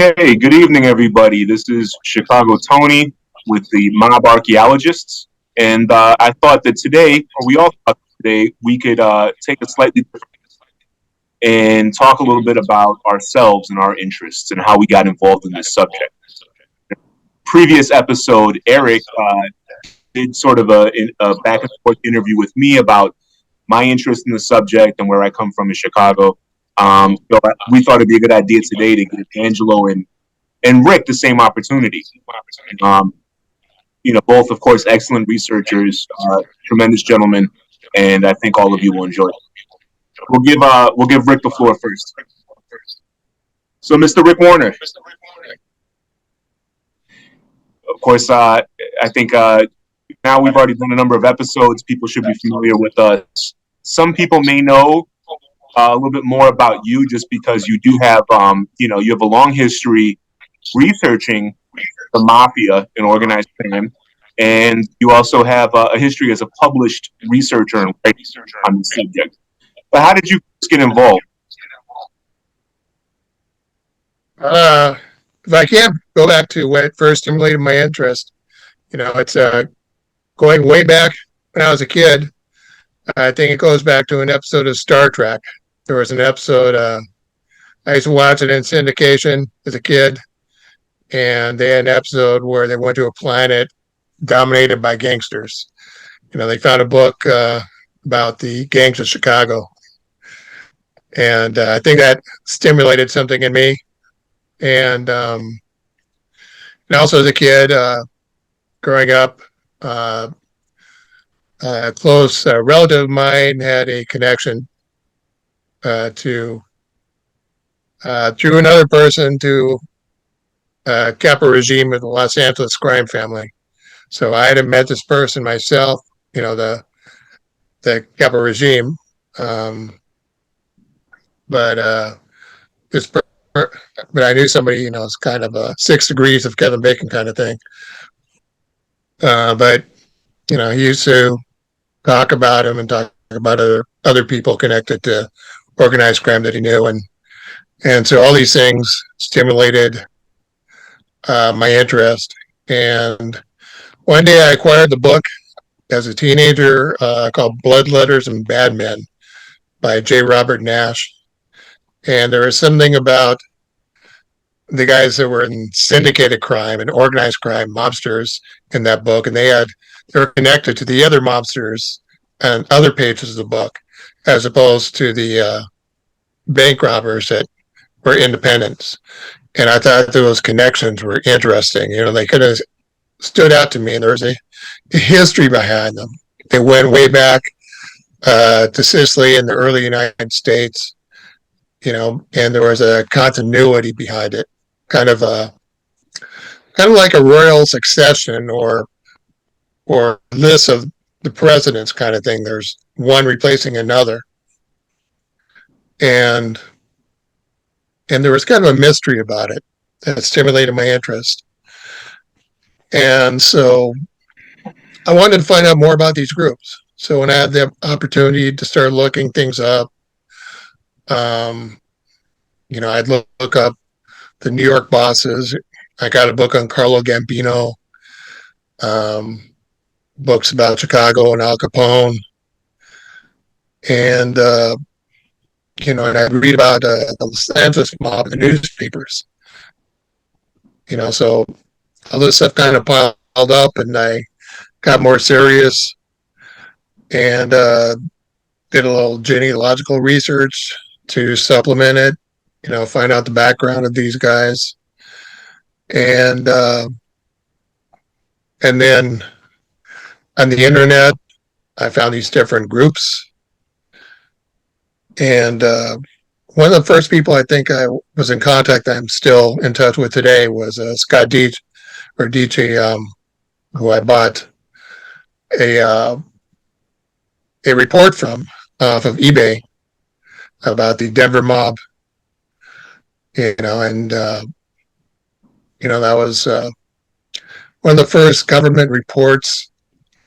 Okay, good evening, everybody. This is Chicago Tony with the Mob Archaeologists, and I thought that today, or we all thought today, we could take a slightly different and talk a little bit about ourselves and our interests and how we got involved in this subject. Previous episode, Eric did sort of a back and forth interview with me about my interest in the subject and where I come from in Chicago. So we thought it'd be a good idea today to give Angelo and Rick the same opportunity. Um, both, of course, excellent researchers, tremendous gentlemen, and I think all of you will enjoy it. We'll give Rick the floor first. So, Mr. Rick Warner, of course, I think now we've already done a number of episodes. People should be familiar with us. Some people may know a little bit more about you just because you do have, you have a long history researching the mafia and organized crime, and you also have a history as a published researcher and writer on the subject. But how did you get involved? If I can go back to what first stimulated my interest, it's going way back when I was a kid. I think it goes back to an episode of Star Trek. There was an episode, I used to watch it in syndication as a kid, and they had an episode where they went to a planet dominated by gangsters. They found a book about the gangs of Chicago. And I think that stimulated something in me. And also as a kid, growing up, a close relative of mine had a connection to through another person to Capo regime of the Los Angeles crime family. So I hadn't met this person myself, the Capo regime, but this. But I knew somebody, it's kind of a 6 degrees of Kevin Bacon kind of thing. But he used to talk about him and talk about other people connected to organized crime that he knew, and so all these things stimulated my interest. And one day I acquired the book as a teenager called Blood Letters and Bad Men by J. Robert Nash. And there was something about the guys that were in syndicated crime and organized crime, mobsters, in that book, and they were connected to the other mobsters and other pages of the book, as opposed to the bank robbers that were independents. And I thought those connections were interesting. They kind of stood out to me, and there was a history behind them. They went way back to Sicily in the early United States, and there was a continuity behind it, kind of like a royal succession or list of the presidents kind of thing. There's one replacing another, and there was kind of a mystery about it that stimulated my interest. And so I wanted to find out more about these groups. So when I had the opportunity to start looking things up, I'd look up the New York bosses. I got a book on Carlo Gambino, books about Chicago and Al Capone, and and I'd read about the Los Angeles mob in the newspapers. So all this stuff kind of piled up, and I got more serious and did a little genealogical research to supplement it, find out the background of these guys. And then on the internet, I found these different groups. And one of the first people I think I was in contact, I'm still in touch with today, was Scott Deitch, who I bought a report from off of eBay about the Denver mob, and that was one of the first government reports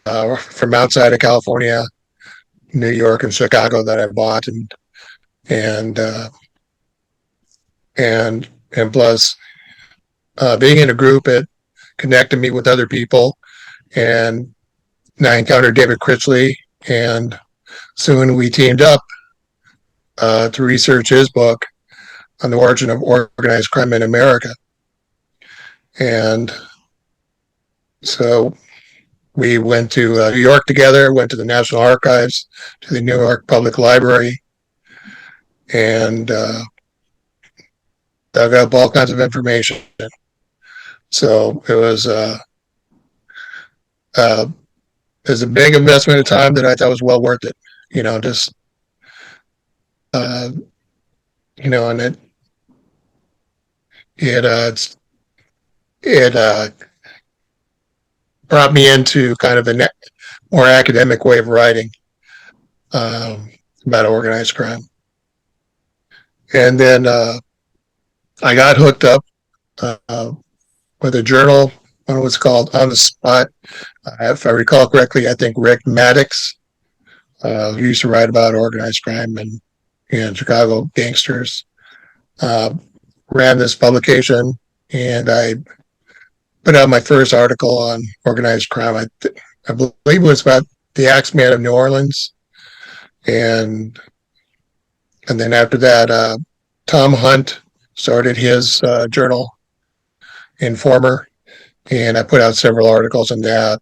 from outside of California, New York, and Chicago that I bought, and plus being in a group, it connected me with other people, and I encountered David Critchley, and soon we teamed up to research his book on the origin of organized crime in America. And so we went to New York together, went to the National Archives, to the New York Public Library, and dug up all kinds of information. So uh, it was a big investment of time that I thought was well worth it. You know, just uh, and it it brought me into kind of a more academic way of writing um, about organized crime. And then I got hooked up with a journal. One was called On the Spot. If I recall correctly, I think Rick Maddox used to write about organized crime and Chicago gangsters. Uh, Ran this publication, and I put out my first article on organized crime. I believe it was about the Axeman of New Orleans, and then after that, Tom Hunt started his journal, Informer, and I put out several articles on that.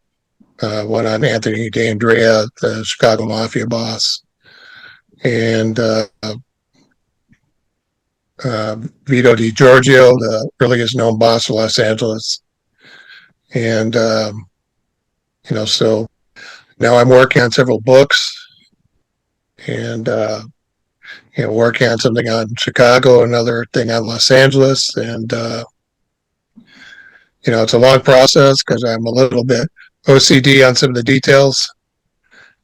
One on Anthony D'Andrea, the Chicago Mafia boss, and Vito DiGiorgio, the earliest known boss of Los Angeles. And, so now I'm working on several books and, working on something on Chicago, another thing on Los Angeles. And, it's a long process because I'm a little bit OCD on some of the details.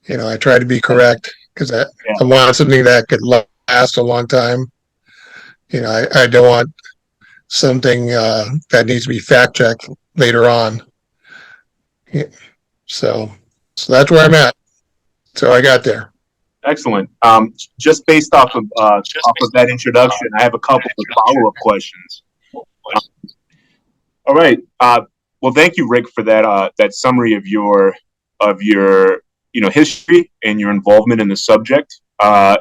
I try to be correct because I want something that could last a long time. I don't want something that needs to be fact checked later on. Yeah. So that's where I'm at. So I got there. Excellent. Just based off of that introduction, I have a couple of follow up questions. All right. Well, thank you, Rick, for that summary of your history and your involvement in the subject. I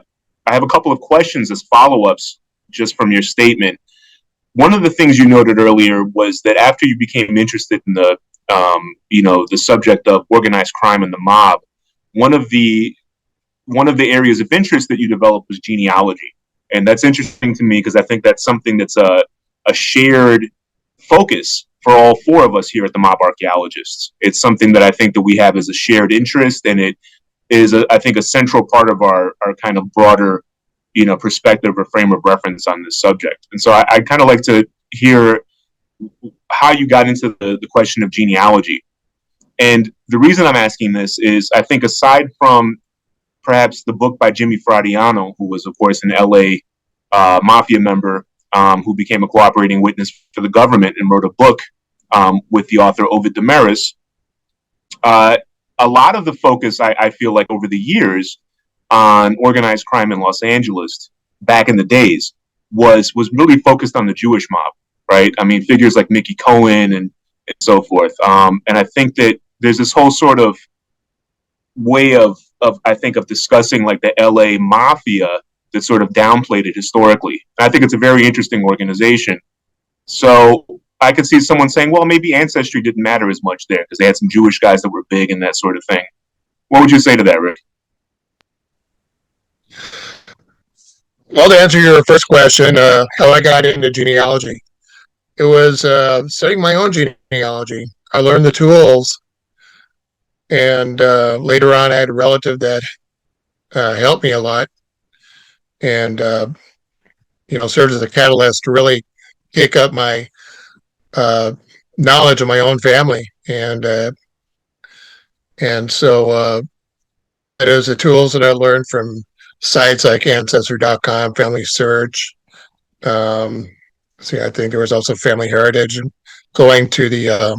have a couple of questions as follow ups just from your statement. One of the things you noted earlier was that after you became interested in the subject of organized crime and the mob, one of the areas of interest that you developed was genealogy, and that's interesting to me because I think that's something that's a shared focus for all four of us here at the Mob Archaeologists. It's something that I think that we have as a shared interest, and it is, I think, a central part of our kind of broader, perspective or frame of reference on this subject. And so I kind of like to hear how you got into the question of genealogy. And the reason I'm asking this is I think aside from perhaps the book by Jimmy Fradiano, who was, of course, an LA mafia member who became a cooperating witness for the government and wrote a book with the author Ovid Damaris, a lot of the focus, I feel like, over the years on organized crime in Los Angeles back in the days was really focused on the Jewish mob, right? I mean, figures like Mickey Cohen and so forth. And I think that there's this whole sort of way of discussing like the LA mafia that sort of downplayed it historically. And I think it's a very interesting organization. So I could see someone saying, well, maybe ancestry didn't matter as much there because they had some Jewish guys that were big and that sort of thing. What would you say to that, Rick? Well, to answer your first question, how I got into genealogy, it was studying my own genealogy. I learned the tools, and later on, I had a relative that helped me a lot, and served as a catalyst to really kick up my knowledge of my own family, and so it is the tools that I learned from sites like Ancestry.com, Family Search. I think there was also Family Heritage, and going to the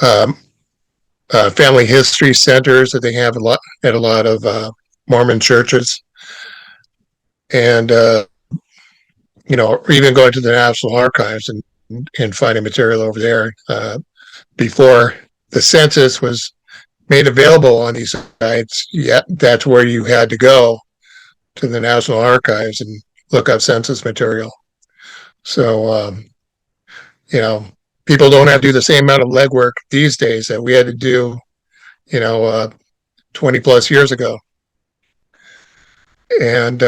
um, family history centers that they have at a lot of Mormon churches, and even going to the National Archives. And and finding material over there before the census was made available on these sites. Yet that's where you had to go to the National Archives and look up census material. So you know, people don't have to do the same amount of legwork these days that we had to do, you know, 20 plus years ago. And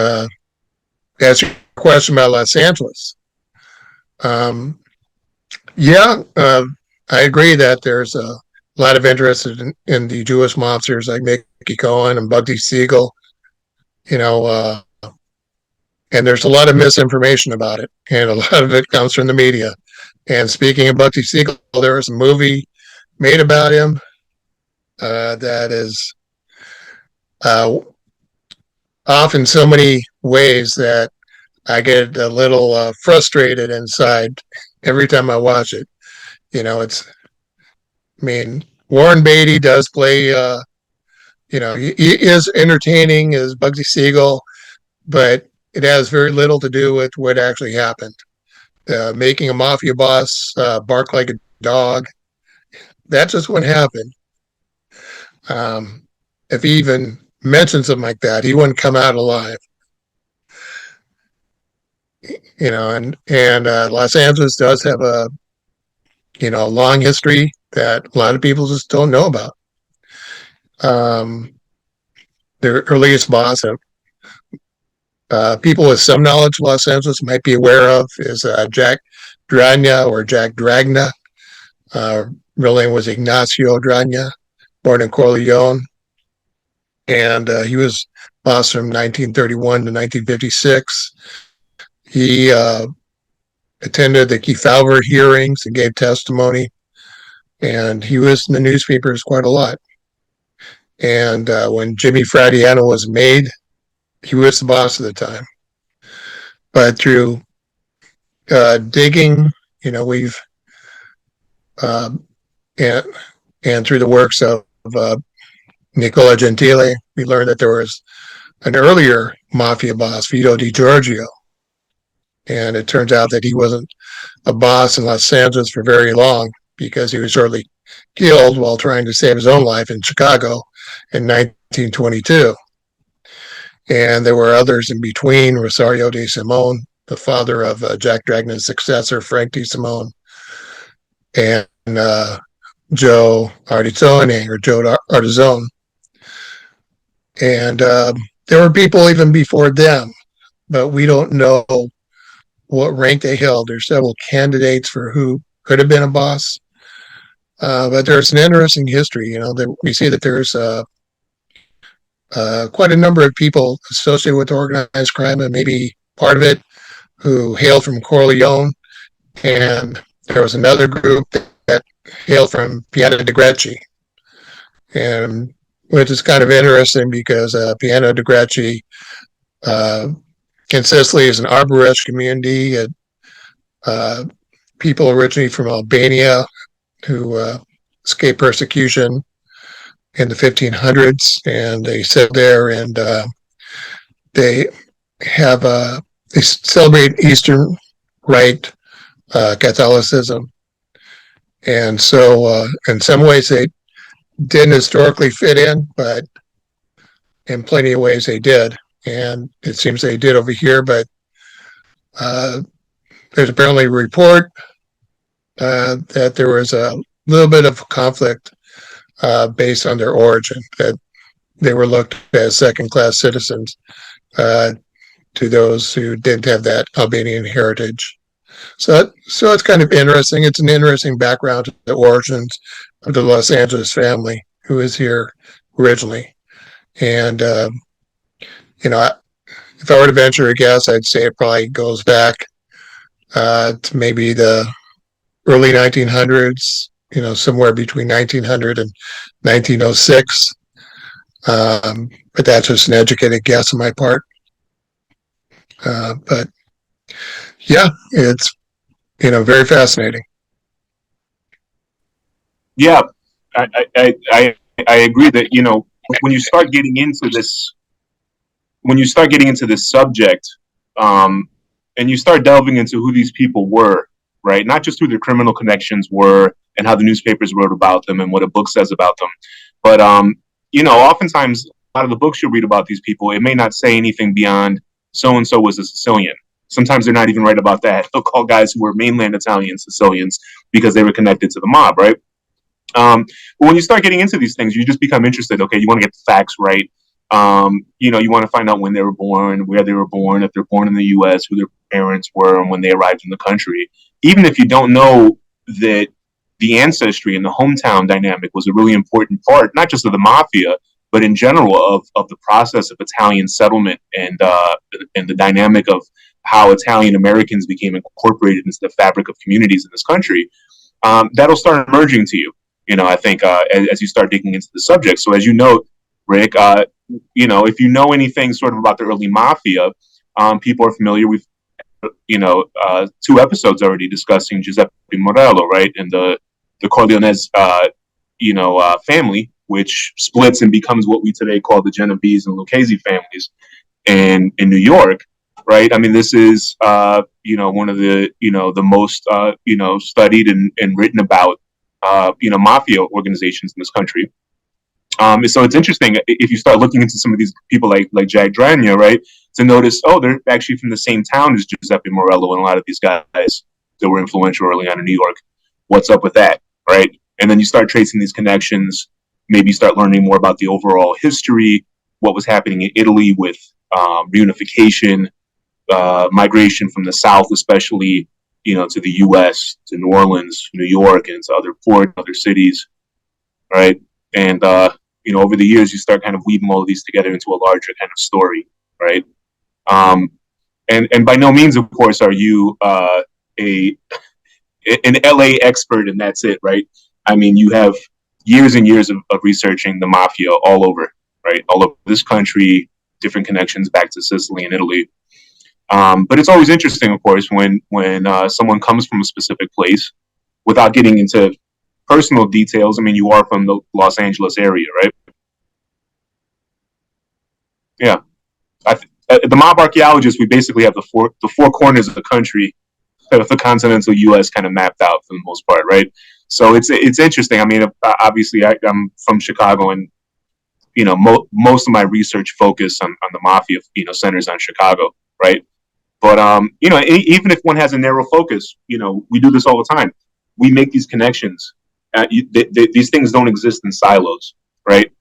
that's your question about Los Angeles. Um, yeah, I agree that there's a lot of interest in the Jewish monsters like Mickey Cohen and Bugsy Siegel, you know, and there's a lot of misinformation about it, and a lot of it comes from the media. And speaking of Bugsy Siegel, there was a movie made about him that is uh, off in so many ways that I get a little frustrated inside every time I watch it. You know, I mean, Warren Beatty does play, he is entertaining as Bugsy Siegel, but it has very little to do with what actually happened. Making a mafia boss bark like a dog, that's just what happened. Um, if he even mentioned something like that, he wouldn't come out alive. And Los Angeles does have a long history that a lot of people just don't know about. Um, their earliest boss, people with some knowledge of Los Angeles might be aware of, is Jack Dragna or Jack Dragna. Uh, Real name was Ignacio Dragna, born in Corleone, and he was boss from 1931 to 1956. He attended the Kefauver hearings and gave testimony, and he was in the newspapers quite a lot. And when Jimmy Fradiano was made, he was the boss at the time. But through digging, we've uh, and and through the works of Nicola Gentile, we learned that there was an earlier mafia boss, Vito Di Giorgio, and it turns out that he wasn't a boss in Los Angeles for very long because he was shortly killed while trying to save his own life in Chicago in 1922. And there were others in between, Rosario de Simone, the father of Jack Dragna's successor, Frank de Simone, and Joe Artizzone or Joe Artizzone. And there were people even before them, but we don't know what rank they held. There's several candidates for who could have been a boss. But there's an interesting history, that we see that there's quite a number of people associated with organized crime, and maybe part of it who hailed from Corleone. And there was another group that hailed from Piano de Greci, and which is kind of interesting because Piano de Greci in Sicily is an arborist community. People originally from Albania who escaped persecution in the 1500s, and they settled there, and they have they celebrate Eastern Rite Catholicism, and so in some ways they didn't historically fit in, but in plenty of ways they did, and it seems they did over here. But there's apparently a report that there was a little bit of conflict based on their origin, that they were looked as second-class citizens to those who didn't have that Albanian heritage. So it's kind of interesting. It's an interesting background to the origins of the Los Angeles family who is here originally. And, if I were to venture a guess, I'd say it probably goes back to maybe the early 1900s, somewhere between 1900 and 1906. But that's just an educated guess on my part. But yeah, it's, very fascinating. Yeah, I agree that when you start getting into this subject, and you start delving into who these people were, right? Not just who their criminal connections were and how the newspapers wrote about them and what a book says about them, but oftentimes a lot of the books you'll read about these people, it may not say anything beyond so and so was a Sicilian. Sometimes they're not even right about that. They'll call guys who were mainland Italian Sicilians because they were connected to the mob, right? But when you start getting into these things, you just become interested. Okay, you want to get the facts right. You want to find out when they were born, where they were born, if they're born in the U.S., who their parents were, and when they arrived in the country. Even if you don't know that the ancestry and the hometown dynamic was a really important part, not just of the mafia, but in general of the process of Italian settlement and the dynamic of how Italian Americans became incorporated into the fabric of communities in this country. That'll start emerging to you. I think as you start digging into the subject. So as you note, Rick, if you know anything sort of about the early mafia, people are familiar with, two episodes already discussing Giuseppe Morello, right, and the Corleones, family, which splits and becomes what we today call the Genovese and Lucchese families in New York, right? I mean, this is one of the most studied and written about mafia organizations in this country. So it's interesting if you start looking into some of these people like Jack Dragna, right, to notice, oh, they're actually from the same town as Giuseppe Morello and a lot of these guys that were influential early on in New York. What's up with that, right? And then you start tracing these connections. Maybe you start learning more about the overall history, what was happening in Italy with reunification, migration from the South, especially, to the U.S., to New Orleans, New York, and to other ports, other cities, right? And over the years, you start kind of weaving all of these together into a larger kind of story, right? And by no means, of course, are you a an LA expert, and that's it, right? I mean, you have years and years of researching the mafia all over, right? All over this country, different connections back to Sicily and Italy. But it's always interesting, of course, when someone comes from a specific place without getting into personal details. I mean, you are from the Los Angeles area, right? Yeah. The mob archaeologists, we basically have the four corners of the country of the continental U.S. kind of mapped out for the most part, right? So it's interesting. I mean, obviously, I'm from Chicago, and most of my research focus on the mafia, centers on Chicago, right? But even if one has a narrow focus, we do this all the time. We make these connections. These things don't exist in silos, right?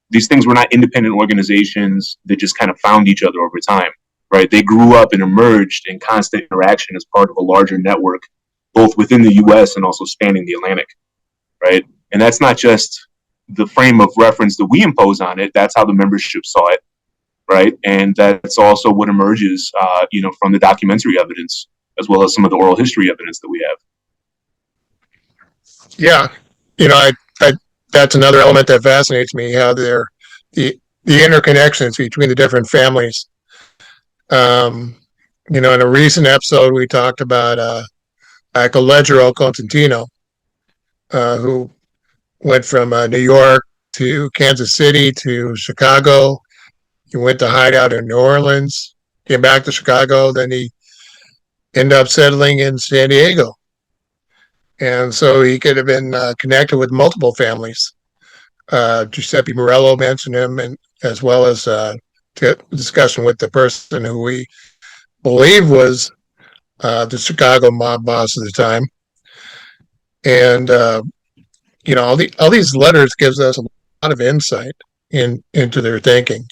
These things were not independent organizations that just kind of found each other over time, right? They grew up and emerged in constant interaction as part of a larger network, both within the U.S. and also spanning the Atlantic, right? And that's not just the frame of reference that we impose on it. That's how the membership saw it, right? And that's also what emerges, from the documentary evidence as well as some of the oral history evidence that we have. Yeah, I that's another element that fascinates me. How the the interconnections between the different families. Um, in a recent episode, we talked about Leggero Constantino, who went from New York to Kansas City to Chicago. He went to hide out in New Orleans, came back to Chicago, then he ended up settling in San Diego. And so he could have been connected with multiple families. Giuseppe Morello mentioned him, and as well as discussion with the person who we believe was the Chicago mob boss at the time. And all these letters gives us a lot of insight into their thinking,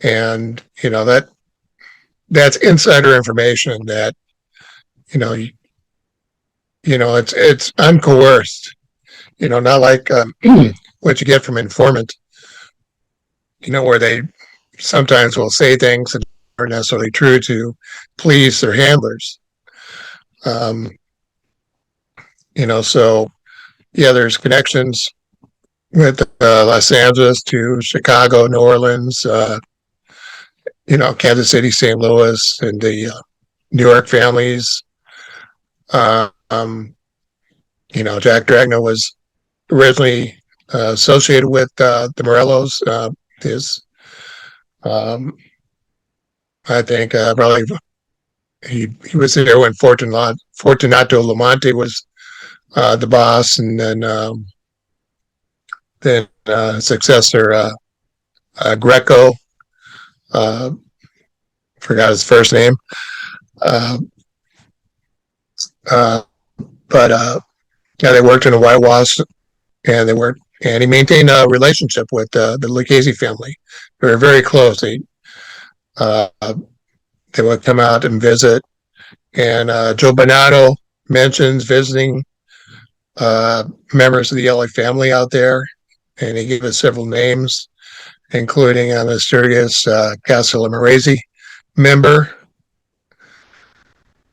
and that's insider information that you know it's uncoerced. Not like what you get from informant. Where they sometimes will say things that aren't necessarily true to please their handlers. Um, so yeah, there's connections with Los Angeles to Chicago, New Orleans, Kansas City, St. Louis, and the New York families. Jack Dragna was originally associated with the Morellos. His, I think, probably he was there when Fortunato Lamonte was the boss, and then successor Greco, uh, forgot his first name, uh, uh, but yeah, they worked in a whitewash, and he maintained a relationship with the Lucchese family. They were very close. Uh, they would come out and visit, and Joe Bonato mentions visiting uh, members of the LA family out there, and he gave us several names, including a mysterious Casa Maresi member,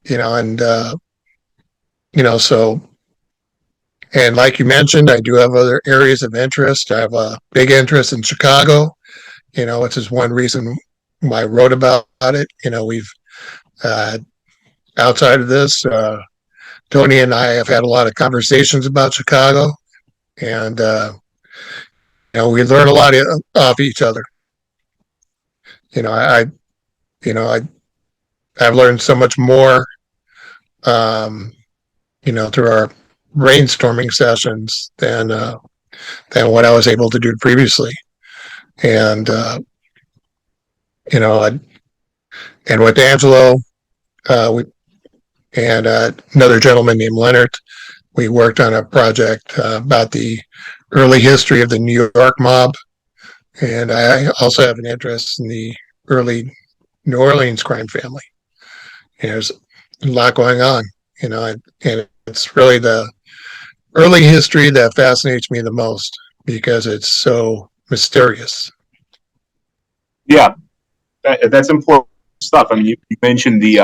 and so, and like you mentioned, I do have other areas of interest. I have a big interest in Chicago, which is one reason why I wrote about it. We've uh, outside of this, Tony and I have had a lot of conversations about Chicago, and we learn a lot off each other. You know, I, you know, I, I've learned so much more, um, through our brainstorming sessions than what I was able to do previously. And you know, I, and with Angelo, we, and another gentleman named Leonard, we worked on a project about the early history of the New York mob, and I also have an interest in the early New Orleans crime family. There's a lot going on, and it's really the early history that fascinates me the most because it's so mysterious. Yeah, that's important stuff. I mean, you mentioned the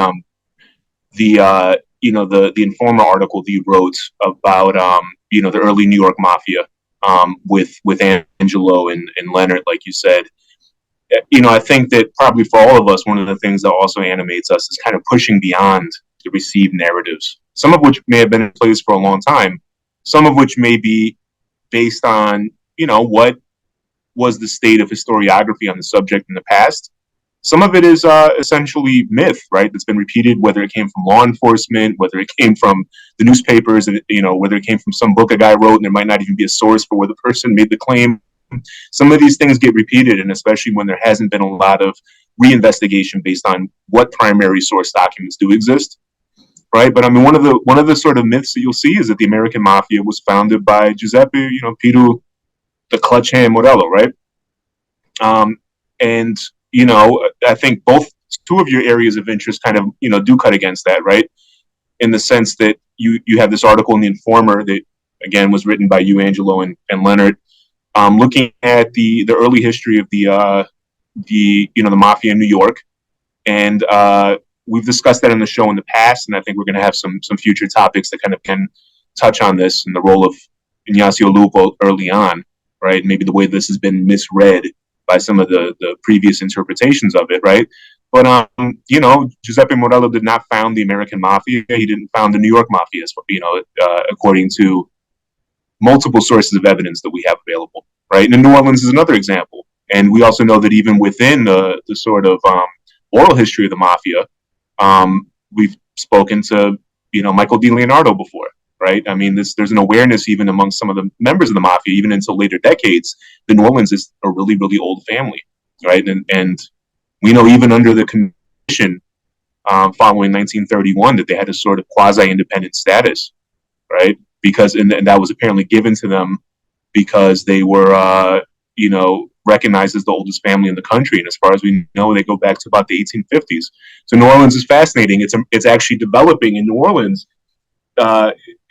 Informer article that you wrote about the early New York mafia with Angelo and Leonard, like you said. I think that probably for all of us, one of the things that also animates us is kind of pushing beyond the received narratives, some of which may have been in place for a long time, some of which may be based on, what was the state of historiography on the subject in the past. Some of it is essentially myth, right? That's been repeated, whether it came from law enforcement, whether it came from the newspapers, whether it came from some book a guy wrote, and there might not even be a source for where the person made the claim. Some of these things get repeated, and especially when there hasn't been a lot of reinvestigation based on what primary source documents do exist, right? But I mean, one of the sort of myths that you'll see is that the American mafia was founded by Giuseppe, Piru, the Clutch Hand Morello, right? And I think both two of your areas of interest kind of do cut against that, right? In the sense that you have this article in the Informer that again was written by you, Angelo, and Leonard, looking at the early history of the mafia in New York, and we've discussed that in the show in the past, and I think we're going to have some future topics that kind of can touch on this and the role of Ignacio Lupo early on, right? Maybe the way this has been misread by some of the previous interpretations of it, right? But Giuseppe Morello did not found the American mafia. He didn't found the New York mafia, according to multiple sources of evidence that we have available, right? And New Orleans is another example. And we also know that even within the sort of oral history of the mafia, we've spoken to Michael DiLeonardo before, right? I mean, there's an awareness even among some of the members of the mafia, even into later decades, that New Orleans is a really, really old family, right? And we know even under the condition following 1931 that they had a sort of quasi-independent status, right? Because and that was apparently given to them because they were, recognized as the oldest family in the country. And as far as we know, they go back to about the 1850s. So New Orleans is fascinating. It's actually developing in New Orleans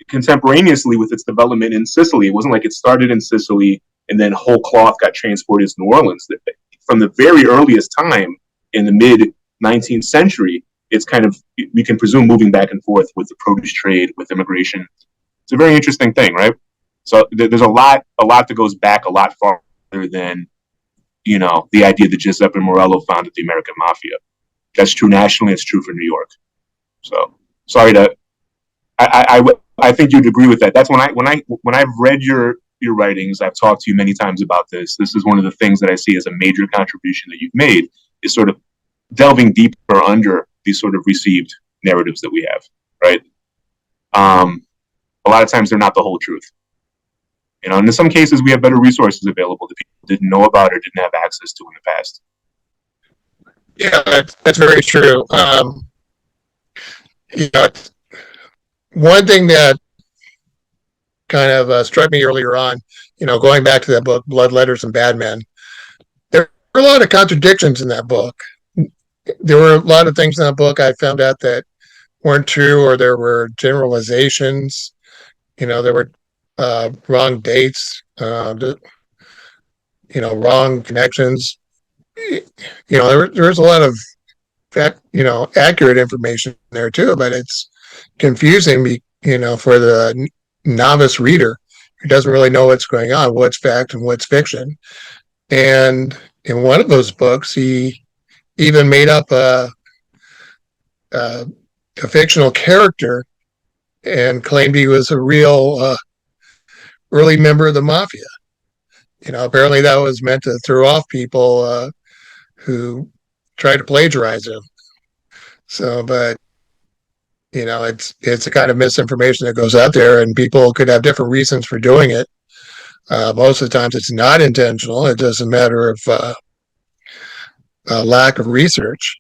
contemporaneously with its development in Sicily. It wasn't like it started in Sicily and then whole cloth got transported to New Orleans. From the very earliest time in the mid 19th century, it's kind of, we can presume, moving back and forth with the produce trade, with immigration. It's a very interesting thing, right? So there's a lot that goes back a lot farther than, the idea that Giuseppe Morello founded the American Mafia. That's true nationally. It's true for New York. So sorry to, I think you'd agree with that. That's when I've read your writings, I've talked to you many times about this. This is one of the things that I see as a major contribution that you've made, is sort of delving deeper under these sort of received narratives that we have, right? Um, a lot of times they're not the whole truth. And in some cases we have better resources available that people didn't know about or didn't have access to in the past. Yeah, that's very true. You know, one thing that kind of struck me earlier on, going back to that book, Blood Letters and Bad Men, there were a lot of contradictions in that book. There were a lot of things in that book I found out that weren't true, or there were generalizations. There were wrong dates, wrong connections. There was a lot of accurate information there too, but it's confusing, for the novice reader who doesn't really know what's going on, what's fact and what's fiction. And in one of those books, he even made up a, a fictional character and claimed he was a real early member of the mafia. Apparently that was meant to throw off people who tried to plagiarize him. So, but it's a kind of misinformation that goes out there, and people could have different reasons for doing it. Most of the times, it's not intentional. It doesn't matter of lack of research.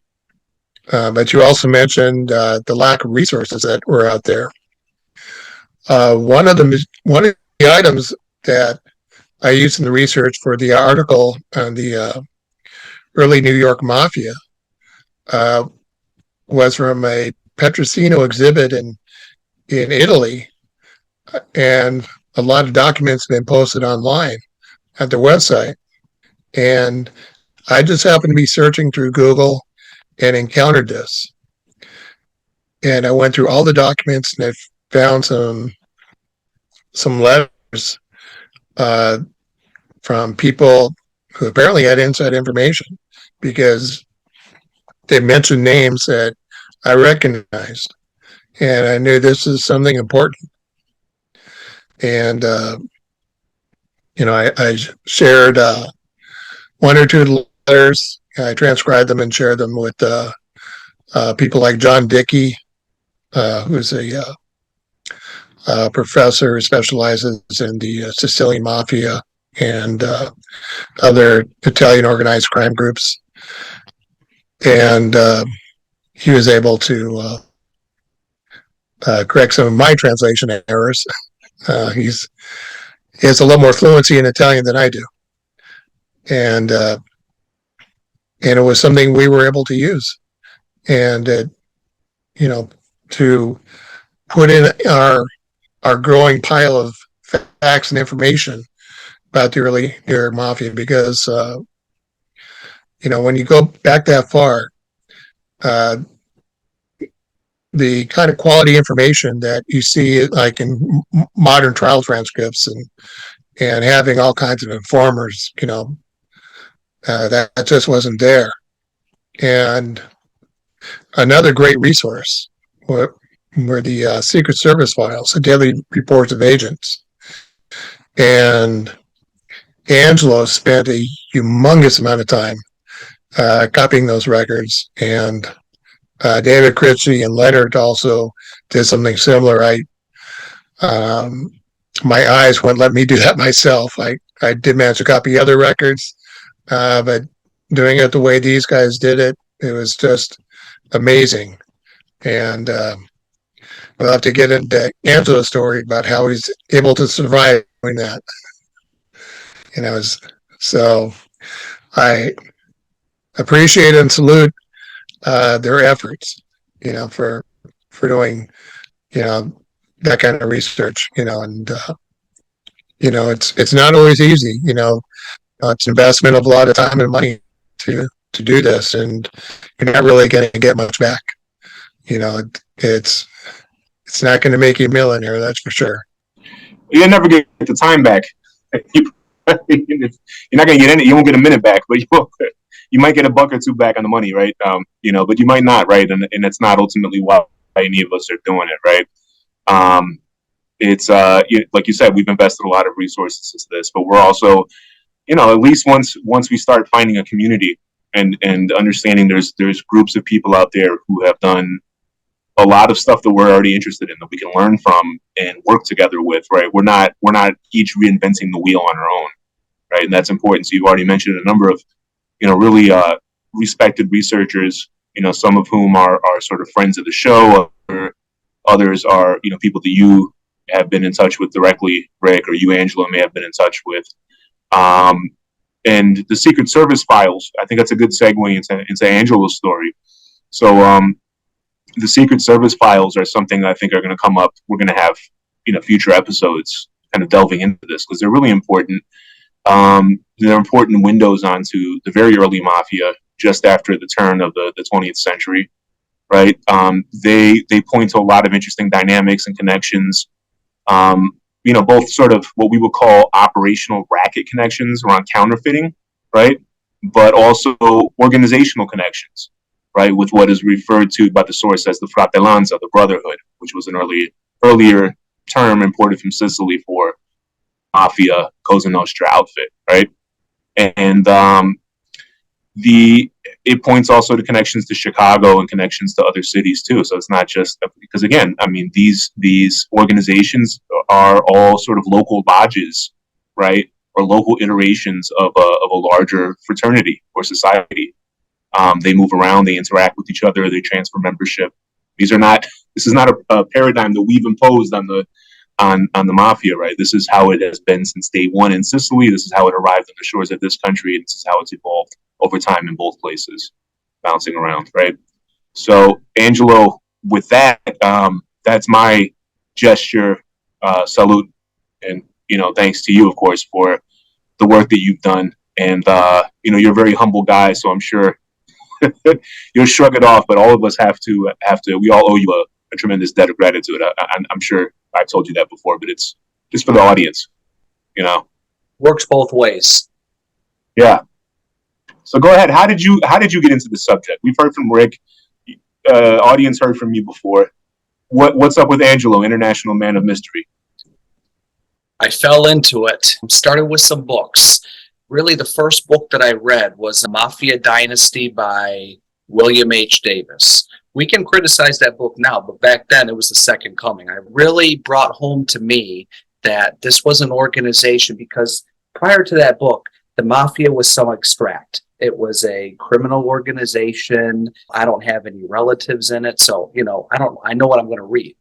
But you also mentioned the lack of resources that were out there. One of the items that I used in the research for the article on the early New York Mafia uh, was from a Petrosino exhibit in Italy, and a lot of documents have been posted online at their website. And I just happened to be searching through Google and encountered this. And I went through all the documents and I found some letters uh, from people who apparently had inside information, because they mentioned names that I recognized, and I knew this is something important. And I shared one or two letters. I transcribed them and shared them with people like John Dickey, who's a professor who specializes in the Sicilian Mafia and other Italian organized crime groups. And he was able to correct some of my translation errors. He has a little more fluency in Italian than I do. And it was something we were able to use. And, to put in our growing pile of facts and information about the early New York Mafia, because when you go back that far, uh, the kind of quality information that you see, like in modern trial transcripts, and having all kinds of informers, that just wasn't there. And another great resource were the Secret Service files, the daily reports of agents. And Angelo spent a humongous amount of time copying those records, and David Critchie and Leonard also did something similar. My eyes wouldn't let me do that myself. I did manage to copy other records, but doing it the way these guys did it, it was just amazing. And we'll have to get into Angelo's story about how he's able to survive doing that. So I appreciate and salute their efforts, for doing, that kind of research, and it's not always easy. It's an investment of a lot of time and money to do this, and you're not really going to get much back. It's not going to make you a millionaire, that's for sure. You'll never get the time back. You're not going to get any. You won't get a minute back, but you might get a buck or two back on the money, right? But you might not, right? And that's not ultimately why any of us are doing it, right? It's like you said, we've invested a lot of resources into this, but we're also, at least once we start finding a community and understanding there's groups of people out there who have done a lot of stuff that we're already interested in that we can learn from and work together with, right? We're not each reinventing the wheel on our own, right? And that's important. So you've already mentioned a number of, really respected researchers, some of whom are sort of friends of the show, or others are, people that you have been in touch with directly, Rick, or you, Angelo, may have been in touch with. Um, and the Secret Service files, I think that's a good segue into Angelo's story. So the Secret Service files are something I think are going to come up. We're going to have, future episodes kind of delving into this because they're really important. They're important windows onto the very early mafia just after the turn of the 20th century, right? They point to a lot of interesting dynamics and connections, both sort of what we would call operational racket connections around counterfeiting, right? But also organizational connections, right? With what is referred to by the source as the fratellanza, the brotherhood, which was an earlier term imported from Sicily for mafia Cosa Nostra outfit, right? And the it points also to connections to Chicago and connections to other cities too. So it's not just because, again, I mean, these organizations are all sort of local lodges, right, or local iterations of a larger fraternity or society. They move around, they interact with each other, they transfer membership. These are not. This is not a paradigm that we've imposed on the mafia, right? This is how it has been since day one in Sicily. This is how it arrived on the shores of this country. And this is how it's evolved over time in both places, bouncing around, right? So, Angelo, with that, that's my gesture, salute, and thanks to you, of course, for the work that you've done. And you're a very humble guy, so I'm sure you'll shrug it off. But all of us have to. We all owe you a tremendous debt of gratitude. I'm sure I've told you that before, but it's just for the audience, Works both ways. Yeah. So go ahead. How did you get into the subject? We've heard from Rick. Audience heard from you before. What's up with Angelo, International Man of Mystery? I fell into it. Started with some books. Really, the first book that I read was The Mafia Dynasty by William H. Davis. We can criticize that book now, but back then it was the second coming. I really brought home to me that this was an organization because prior to that book, the mafia was so extract. It was a criminal organization. I don't have any relatives in it, so I know what I'm going to read.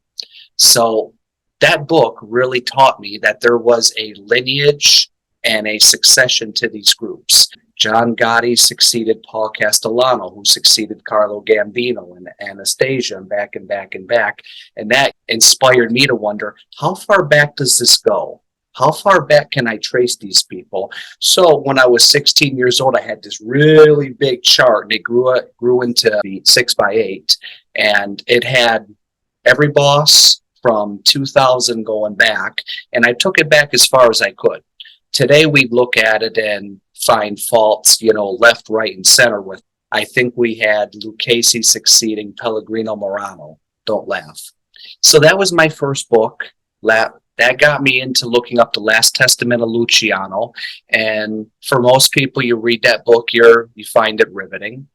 So that book really taught me that there was a lineage and a succession to these groups. John Gotti succeeded Paul Castellano, who succeeded Carlo Gambino and Anastasia, and back and back and back. And that inspired me to wonder, how far back does this go? How far back can I trace these people? So when I was 16 years old, I had this really big chart, and it grew into the 6x8, and it had every boss from 2000 going back, and I took it back as far as I could. Today we look at it and find faults, left, right, and center with. I think we had Lucchese succeeding Pellegrino Morano. Don't laugh. So that was my first book. That got me into looking up the Last Testament of Luciano. And for most people, you read that book, you find it riveting.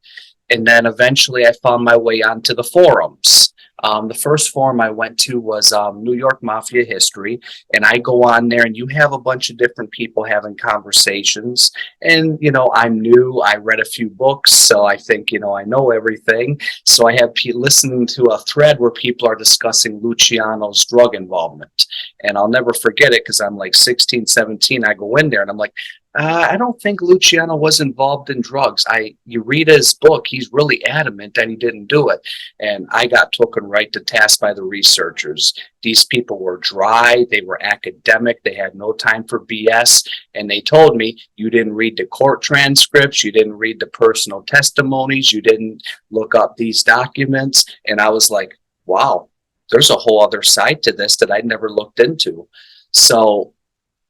And then eventually I found my way onto the forums. The first forum I went to was New York Mafia History, and I go on there and you have a bunch of different people having conversations. And, I'm new. I read a few books, so I think, I know everything. So I have listening to a thread where people are discussing Luciano's drug involvement. And I'll never forget it because I'm like 16, 17. I go in there and I'm like, I don't think Luciano was involved in drugs. You read his book, he's really adamant that he didn't do it. And I got taken right to task by the researchers. These people were dry, they were academic, they had no time for BS. And they told me, you didn't read the court transcripts, you didn't read the personal testimonies, you didn't look up these documents. And I was like, wow, there's a whole other side to this that I'd never looked into. So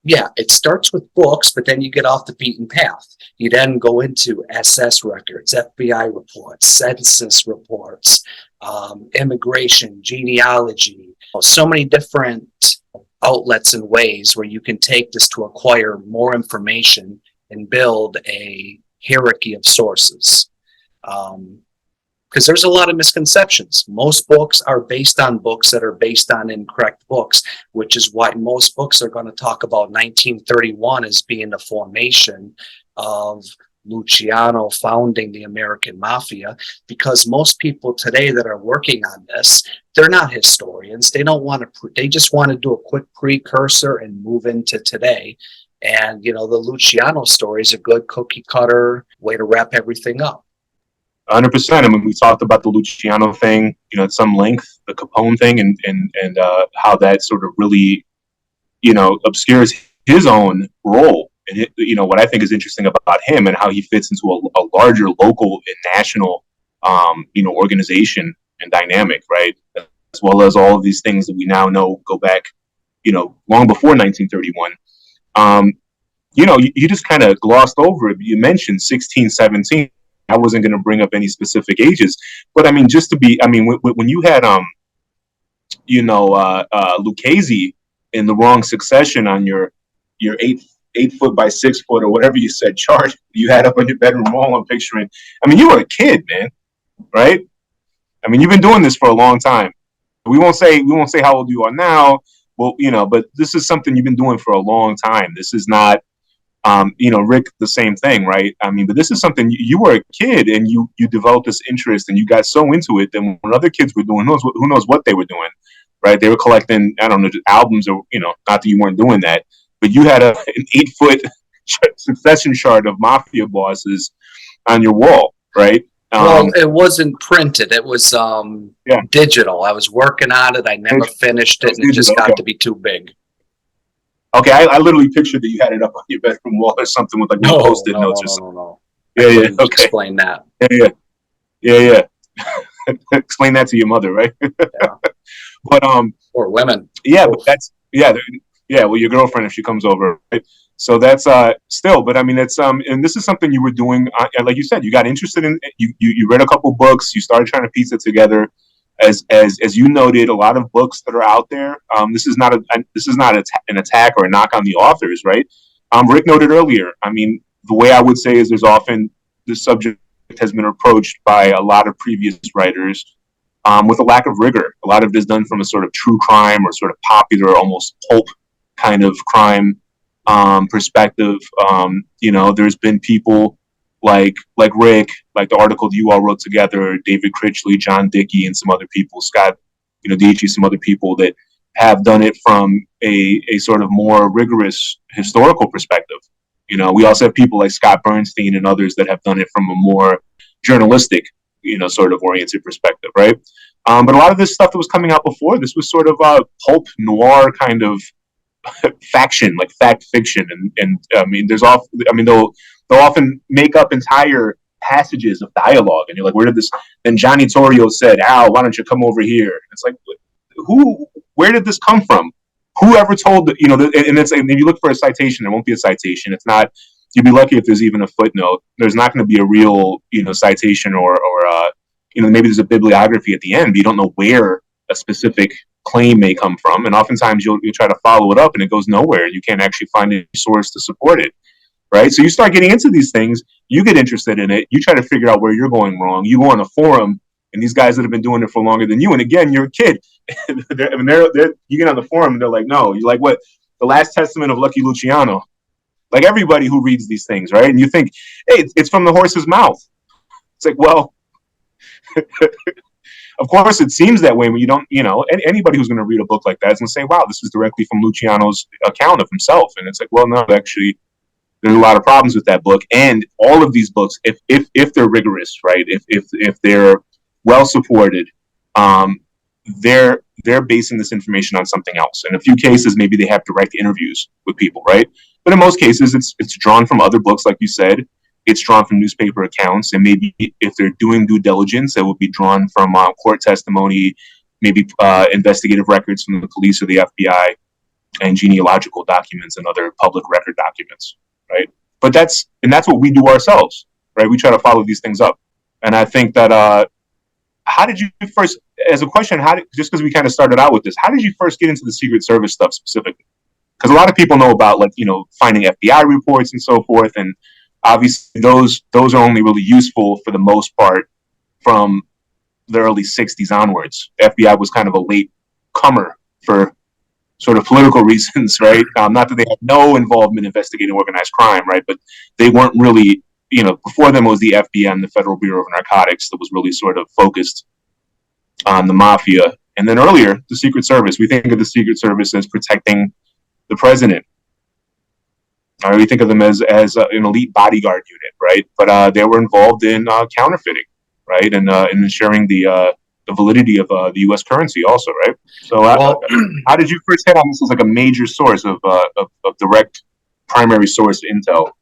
yeah, it starts with books, but then you get off the beaten path. You then go into SS records, FBI reports, census reports, immigration, genealogy, so many different outlets and ways where you can take this to acquire more information and build a hierarchy of sources. because there's a lot of misconceptions. Most books are based on books that are based on incorrect books, which is why most books are going to talk about 1931 as being the formation of Luciano founding the American Mafia, because most people today that are working on this, they're not historians. They don't want to, they just want to do a quick precursor and move into today. And, you know, the Luciano story is a good cookie cutter way to wrap everything up. 100%. I mean, we talked about the Luciano thing, you know, at some length, the Capone thing, and how that sort of really, you know, obscures his own role. And it, you know, what I think is interesting about him and how he fits into a larger local and national, you know, organization and dynamic, right? As well as all of these things that we now know go back, you know, long before 1931. You know, you just kind of glossed over it. You mentioned 16, 17. I wasn't going to bring up any specific ages, but I mean, just to be, I mean, when you had, you know, Lucchese in the wrong succession on your 8 foot by 6 foot or whatever you said chart you had up on your bedroom wall, I'm picturing. I mean, you were a kid, man, right? I mean, you've been doing this for a long time. We won't say how old you are now. Well, you know, but this is something you've been doing for a long time. This is not, you know, Rick, the same thing, right? I mean, but this is something you were a kid and you developed this interest and you got so into it that when other kids were doing, who knows what they were doing, right? They were collecting, I don't know, albums or, you know, not that you weren't doing that, but you had an 8 foot succession chart of mafia bosses on your wall, right? Well, it wasn't printed. It was Yeah. digital. I was working on it. I never finished it, and it just got to be too big. Okay, I literally pictured that you had it up on your bedroom wall or something with like post-it notes or something. No. Yeah. Okay. Explain that. Yeah. Explain that to your mother, right? Yeah. But Or women. Yeah, but that's well, your girlfriend if she comes over, right? So that's still, but I mean, it's and this is something you were doing, like you said, you got interested in, you read a couple books, you started trying to piece it together. As you noted, a lot of books that are out there. This is not an attack or a knock on the authors, right? Rick noted earlier. I mean, the way I would say is there's often this subject has been approached by a lot of previous writers with a lack of rigor. A lot of it is done from a sort of true crime or sort of popular, almost pulp kind of crime perspective. You know, there's been people like Rick, like the article that you all wrote together, David Critchley, John Dickey, and some other people, Scott, you know, Dietschy, some other people that have done it from a sort of more rigorous historical perspective. You know, we also have people like Scott Bernstein and others that have done it from a more journalistic, you know, sort of oriented perspective, right? But a lot of this stuff that was coming out before, this was sort of a pulp noir kind of faction, like fact fiction, and I mean, they'll often make up entire passages of dialogue, and you're like, where did this? Then Johnny Torrio said, "Al, why don't you come over here?" It's like, where did this come from? Whoever told, you know, and it's, and if you look for a citation, there won't be a citation. It's not. You'd be lucky if there's even a footnote. There's not going to be a real, you know, citation or you know, maybe there's a bibliography at the end, but you don't know where a specific claim may come from, and oftentimes you'll try to follow it up and it goes nowhere. You can't actually find any source to support it, right? So you start getting into these things, you get interested in it, you try to figure out where you're going wrong, you go on a forum, and these guys that have been doing it for longer than you, and again, you're a kid. You get on the forum and they're like, no, you're like, what, the Last Testament of Lucky Luciano? Like everybody who reads these things, right? And you think, hey, it's from the horse's mouth. It's like, well, of course, it seems that way when you don't, you know, anybody who's going to read a book like that is going to say, wow, this is directly from Luciano's account of himself. And it's like, well, no, actually, there's a lot of problems with that book. And all of these books, if they're rigorous, right, if they're well supported, they're basing this information on something else. In a few cases, maybe they have direct interviews with people, right? But in most cases, it's drawn from other books, like you said. It's drawn from newspaper accounts, and maybe if they're doing due diligence, it would be drawn from court testimony, maybe investigative records from the police or the FBI, and genealogical documents and other public record documents, right? But that's what we do ourselves, right? We try to follow these things up, and I think that how did you first, as a question, just because we kind of started out with this, how did you first get into the Secret Service stuff specifically? Because a lot of people know about, like, you know, finding FBI reports and so forth, and obviously those are only really useful for the most part from, you know, the the early 60s onwards. FBI was kind of a late comer for sort of political reasons, right? Not that they had no involvement in investigating organized crime, right? But they weren't really, before them was the FBI and the Federal Bureau of Narcotics that was really sort of focused on the mafia. And then earlier, the Secret Service. We think of the Secret Service as protecting the president. We think of them as an elite bodyguard unit, right? But they were involved in counterfeiting, right, and in ensuring the validity of the U.S. currency, also, right? So, how did you first hit on this as like a major source of direct primary source intel?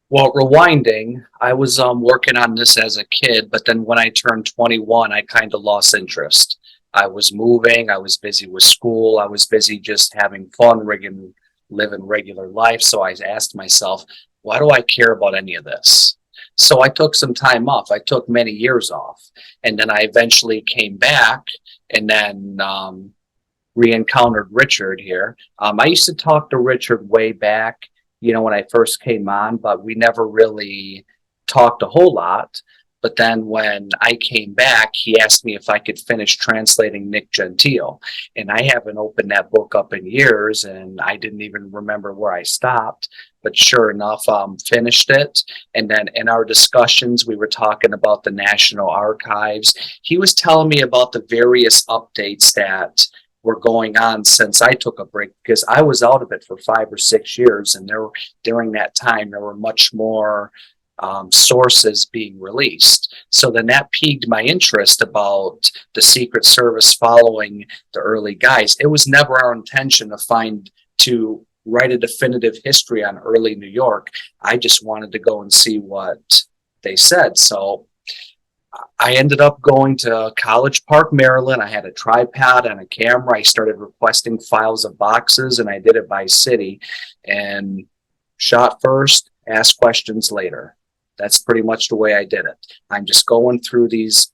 Well, rewinding, I was working on this as a kid, but then when I turned 21, I kind of lost interest. I was moving, I was busy with school, I was busy just having fun, living regular life. So I asked myself, why do I care about any of this? So I took some time off. I took many years off. And then I eventually came back and then re-encountered Richard here. I used to talk to Richard way back, when I first came on, but we never really talked a whole lot. But then when I came back, he asked me if I could finish translating Nick Gentile. And I haven't opened that book up in years, and I didn't even remember where I stopped. But sure enough, finished it. And then in our discussions, we were talking about the National Archives. He was telling me about the various updates that were going on since I took a break, because I was out of it for 5 or 6 years. And during that time, there were much more sources being released. So then that piqued my interest about the Secret Service following the early guys. It was never our intention to write a definitive history on early New York. I just wanted to go and see what they said. So I ended up going to College Park, Maryland. I had a tripod and a camera. I started requesting files of boxes, and I did it by city, and shot first, ask questions later. That's pretty much the way I did it. I'm just going through these,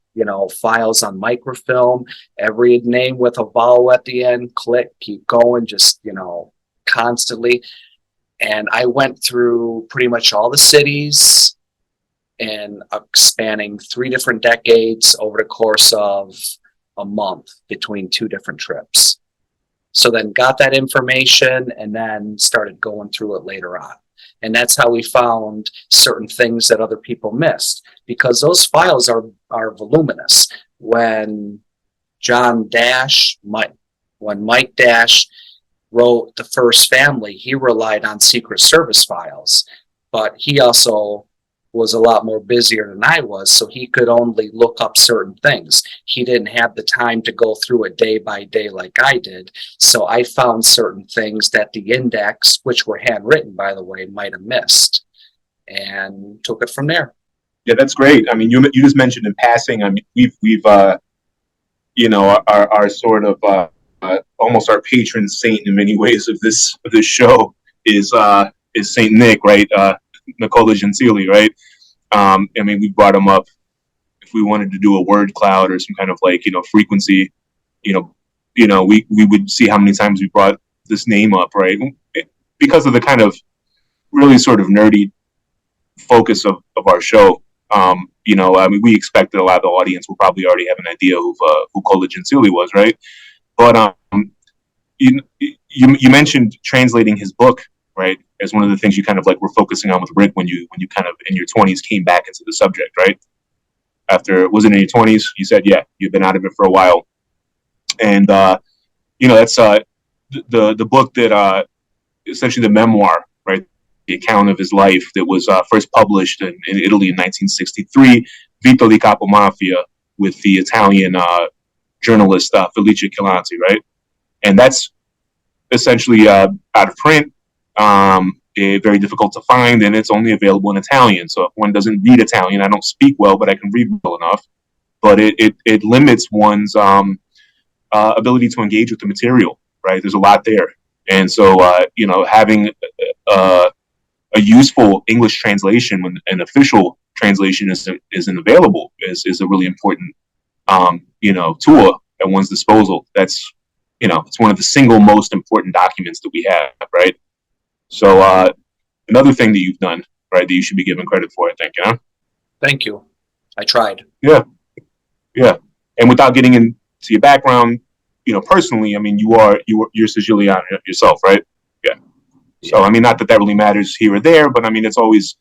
files on microfilm, every name with a vowel at the end, click, keep going, just, constantly. And I went through pretty much all the cities and spanning 3 different decades over the course of a month between 2 different trips. So then got that information and then started going through it later on. And that's how we found certain things that other people missed, because those files are voluminous. When Mike Dash wrote The First Family, he relied on Secret Service files, but he also was a lot more busier than I was, so he could only look up certain things. He didn't have the time to go through it day by day like I did, so I found certain things that the index, which were handwritten, by the way, might have missed, and took it from there. Yeah, that's great. I mean, you just mentioned in passing. I mean, we've our sort of almost our patron saint in many ways of this show is Saint Nick, right? Nicola Gentili, right? I mean, we brought him up if we wanted to do a word cloud or some kind of frequency, we would see how many times we brought this name up, right? Because of the kind of really sort of nerdy focus of our show. I mean, we expected a lot of the audience will probably already have an idea who Nicola Gentili was, right? But you mentioned translating his book, right, as one of the things you kind of were focusing on with Rick when you kind of in your 20s came back into the subject, right? Was it in your 20s? You said, yeah, you've been out of it for a while. And, that's the book that essentially the memoir, right, the account of his life that was first published in Italy in 1963, Vito di Capo Mafia, with the Italian journalist Felice Chilanti, right? And that's essentially out of print. Very difficult to find, and it's only available in Italian. So if one doesn't read Italian, I don't speak well, but I can read well enough. But it limits one's ability to engage with the material, right? There's a lot there, and so having a useful English translation when an official translation isn't available is a really important tool at one's disposal. That's it's one of the single most important documents that we have, right? So another thing that you've done, right, that you should be given credit for, I think, Thank you. I tried. Yeah. Yeah, and without getting into your background, personally, I mean, you're Sicilian yourself, right? Yeah. So I mean, not that that really matters here or there, but I mean, it's always,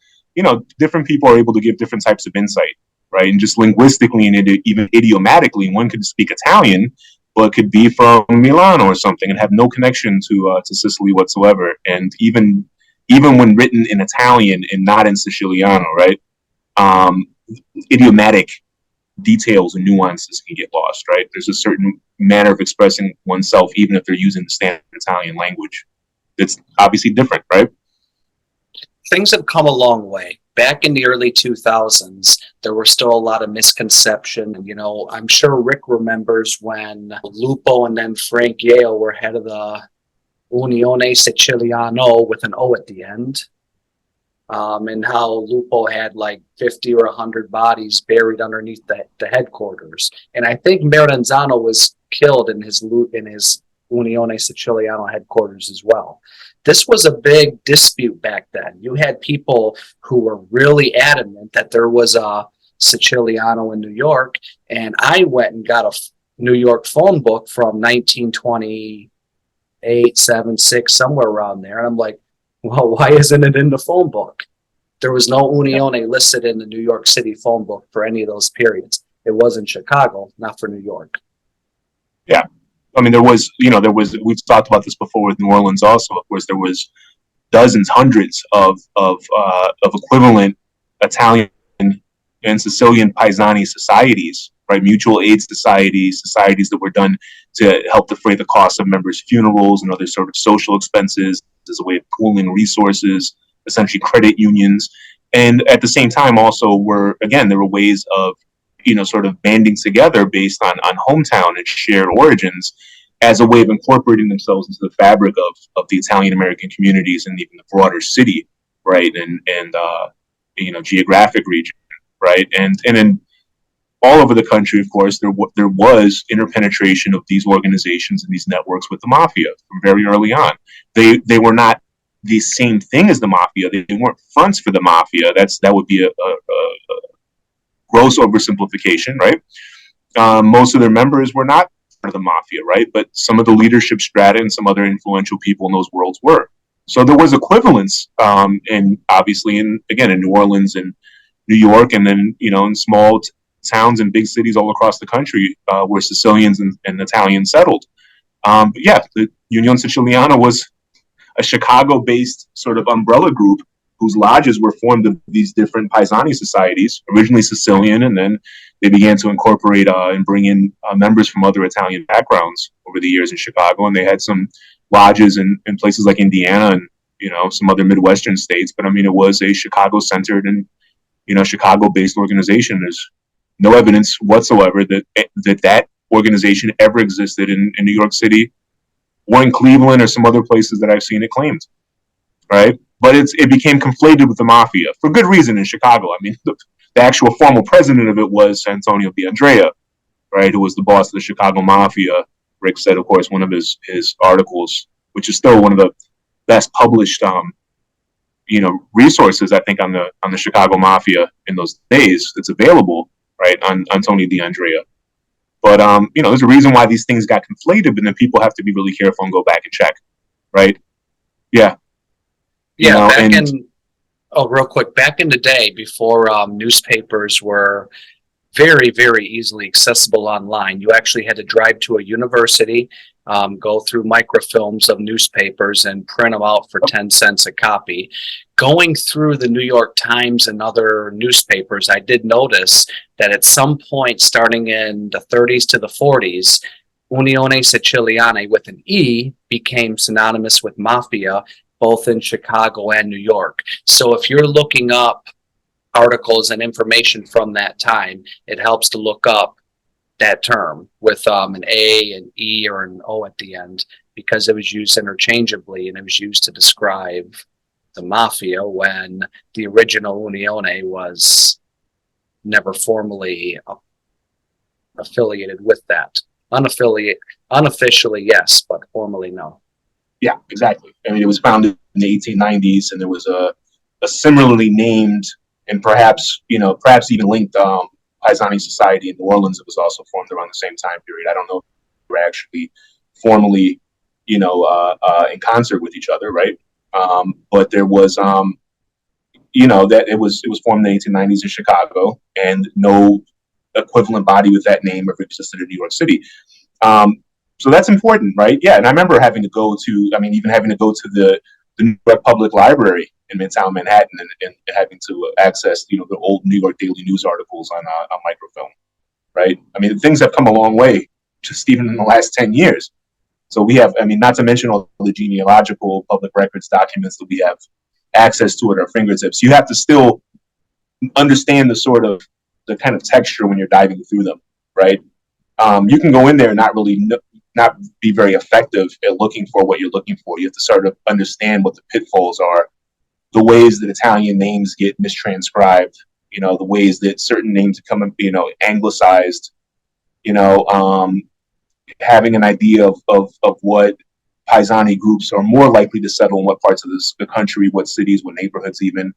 different people are able to give different types of insight, right? And just linguistically and even idiomatically, one could speak Italian, but could be from Milan or something and have no connection to Sicily whatsoever. And even when written in Italian and not in Siciliano, right? Um, Idiomatic details and nuances can get lost, right? There's a certain manner of expressing oneself, even if they're using the standard Italian language. It's obviously different, right? Things have come a long way. Back in the early 2000s, there were still a lot of misconception. I'm sure Rick remembers when Lupo and then Frank Yale were head of the Unione Siciliano with an O at the end. And how Lupo had like 50 or 100 bodies buried underneath the headquarters. And I think Maranzano was killed in his Unione Siciliano headquarters as well. This was a big dispute back then. You had people who were really adamant that there was a Siciliano in New York, and I went and got a New York phone book from 1928, 7, 6, somewhere around there. And I'm like, well, why isn't it in the phone book? There was no Unione listed in the New York City phone book for any of those periods. It was in Chicago, not for New York. Yeah. I mean, we've talked about this before with New Orleans also. Of course, there was dozens, hundreds of equivalent Italian and Sicilian Paisani societies, right? Mutual aid societies that were done to help defray the cost of members' funerals and other sort of social expenses as a way of pooling resources, essentially credit unions. And at the same time, also there were ways of, sort of banding together based on hometown and shared origins as a way of incorporating themselves into the fabric of the Italian American communities and even the broader city, right? And geographic region, right? And in all over the country, of course, there was interpenetration of these organizations and these networks with the mafia from very early on. They were not the same thing as the mafia. They weren't fronts for the mafia. That would be a gross oversimplification, right? Most of their members were not part of the mafia, right? But some of the leadership strata and some other influential people in those worlds were. So there was equivalence, and obviously in New Orleans and New York, and then in small towns and big cities all across the country where Sicilians and Italians settled. But yeah, the Union Siciliana was a Chicago-based sort of umbrella group whose lodges were formed of these different Paisani societies, originally Sicilian, and then they began to incorporate and bring in members from other Italian backgrounds over the years in Chicago. And they had some lodges in places like Indiana and, some other Midwestern states. But I mean, it was a Chicago-centered and, Chicago-based organization. There's no evidence whatsoever that organization ever existed in New York City or in Cleveland or some other places that I've seen it claimed, right? But it became conflated with the mafia for good reason in Chicago. I mean, the actual formal president of it was Antonio D'Andrea, right, who was the boss of the Chicago Mafia. Rick said, of course, one of his articles, which is still one of the best published, resources I think on the Chicago Mafia in those days. That's available, right, on Antonio D'Andrea. But there's a reason why these things got conflated, but then people have to be really careful and go back and check, right? Yeah. Yeah, real quick, back in the day before newspapers were very, very easily accessible online, you actually had to drive to a university, go through microfilms of newspapers and print them out for 10 cents a copy. Going through the New York Times and other newspapers, I did notice that at some point starting in the 30s to the 40s, Unione Siciliana with an E became synonymous with mafia, both in Chicago and New York. So if you're looking up articles and information from that time, it helps to look up that term with an A, an E, or an O at the end, because it was used interchangeably and it was used to describe the mafia when the original Unione was never formally affiliated with that. Unofficially, yes, but formally, no. Yeah, exactly. I mean, it was founded in the 1890s, and there was a similarly named and perhaps even linked Paisani Society in New Orleans that was also formed around the same time period. I don't know if they were actually formally, in concert with each other, right? But there was, that it was formed in the 1890s in Chicago, and no equivalent body with that name ever existed in New York City. So that's important, right? Yeah, and I remember having to go to, even having to go to the New York Public Library in Midtown Manhattan, and having to access, the old New York Daily News articles on microfilm, right? Things have come a long way, just even in the last 10 years. So we have, not to mention all the genealogical public records documents that we have access to at our fingertips. You have to still understand the kind of texture when you're diving through them, right? You can go in there and not be very effective at looking for what you're looking for. You have to sort of understand what the pitfalls are, the ways that Italian names get mistranscribed, the ways that certain names become, anglicized, having an idea of what Paisani groups are more likely to settle in what parts of the country, what cities, what neighborhoods even.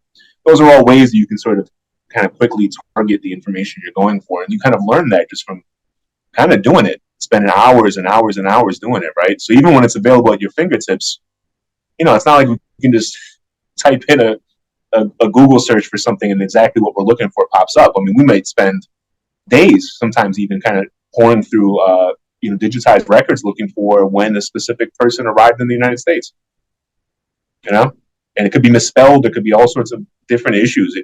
Those are all ways that you can sort of kind of quickly target the information you're going for. And you kind of learn that just from kind of doing it, spending hours and hours and hours doing it, right? So even when it's available at your fingertips, it's not like we can just type in a Google search for something and exactly what we're looking for pops up. We might spend days, sometimes even kind of pouring through, digitized records looking for when a specific person arrived in the United States, and it could be misspelled. There could be all sorts of different issues.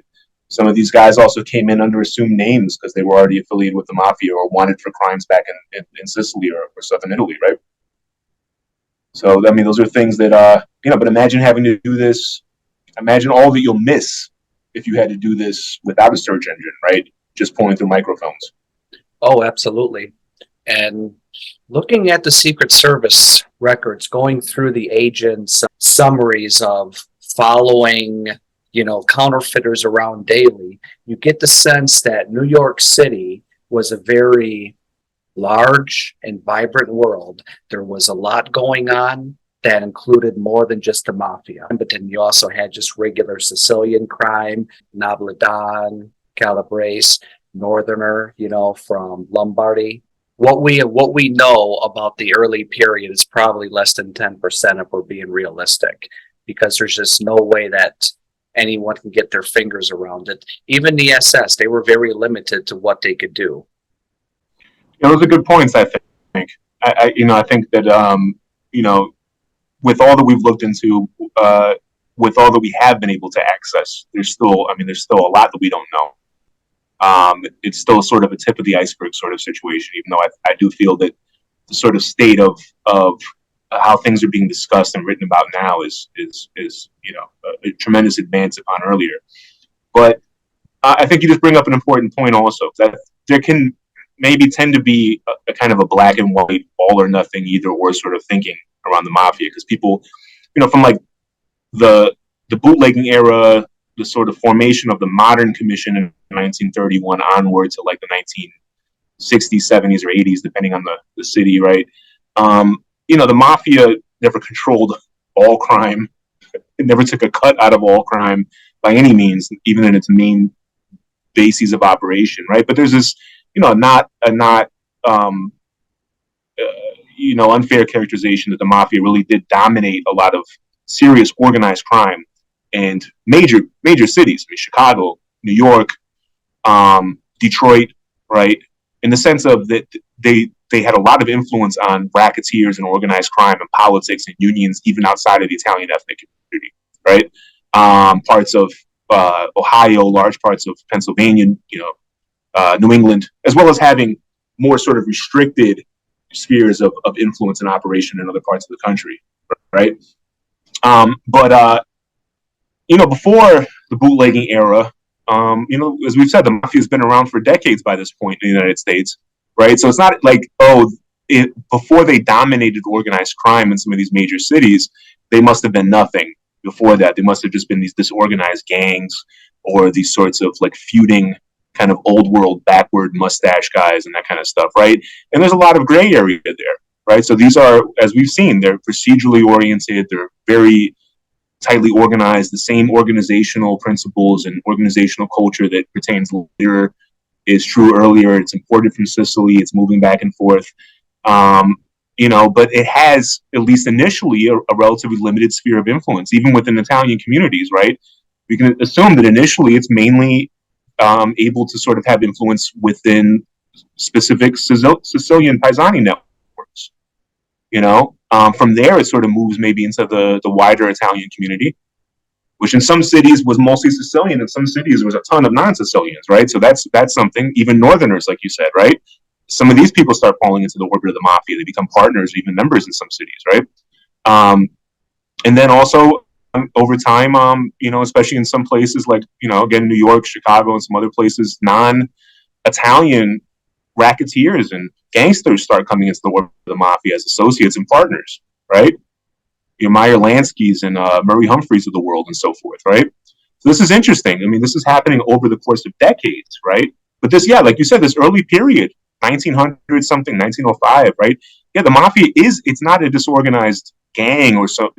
Some of these guys also came in under assumed names because they were already affiliated with the mafia or wanted for crimes back in Sicily or southern Italy, right? So, those are things that, but imagine having to do this. Imagine all that you'll miss if you had to do this without a search engine, right? Just pulling through microfilms. Oh, absolutely. And looking at the Secret Service records, going through the agents' summaries of following, counterfeiters around daily, you get the sense that New York City was a very large and vibrant world. There was a lot going on that included more than just the mafia. But then you also had just regular Sicilian crime, Nobledon, Calabrese, Northerner, from Lombardy. What we know about the early period is probably less than 10% if we're being realistic, because there's just no way that anyone can get their fingers around it. Even the SS, they were very limited to what they could do. Those are good points. I think. I think that with all that we've looked into, with all that we have been able to access, there's still a lot that we don't know. It's still sort of a tip of the iceberg sort of situation, even though I do feel that the sort of state of how things are being discussed and written about now is a tremendous advance upon earlier. But I think you just bring up an important point also, that there can maybe tend to be a kind of a black and white, all or nothing, either or sort of thinking around the mafia, because people, from like the bootlegging era, the sort of formation of the modern commission in 1931 onward to like the 1960s, 70s, or 80s, depending on the city, right? The mafia never controlled all crime. It never took a cut out of all crime by any means, even in its main bases of operation, right? But there's this, unfair characterization that the mafia really did dominate a lot of serious organized crime and major cities. Chicago, New York, Detroit, right? In the sense of that they had a lot of influence on racketeers and organized crime and politics and unions, even outside of the Italian ethnic community, right? Parts of Ohio, large parts of Pennsylvania, New England, as well as having more sort of restricted spheres of influence and operation in other parts of the country, right? But before the bootlegging era, as we've said, the mafia has been around for decades by this point in the United States, right? So it's not like, before they dominated organized crime in some of these major cities, they must have been nothing before that. They must have just been these disorganized gangs or these sorts of like feuding kind of old world backward mustache guys and that kind of stuff, right? And there's a lot of gray area there, right? So these are, as we've seen, they're procedurally oriented. They're very tightly organized, the same organizational principles and organizational culture that pertains later is true earlier. It's imported from Sicily. It's moving back and forth. But it has, at least initially, a relatively limited sphere of influence, even within Italian communities, right? We can assume that initially it's mainly able to sort of have influence within specific Sicilian Paisani networks. From there, it sort of moves maybe into the wider Italian community, which in some cities was mostly Sicilian, in some cities was a ton of non-Sicilians, right? So that's something. Even Northerners, like you said, right? Some of these people start falling into the orbit of the mafia. They become partners, or even members in some cities, right? And then also over time, especially in some places like, again, New York, Chicago, and some other places, non-Italian racketeers and gangsters start coming into the orbit of the mafia as associates and partners, right? Your Meyer Lansky's and Murray Humphreys of the world and so forth, right? So this is interesting. I mean, this is happening over the course of decades, right? But this, yeah, like you said, this early period, 1900 something, 1905, right? Yeah, the mafia it's not a disorganized gang or so,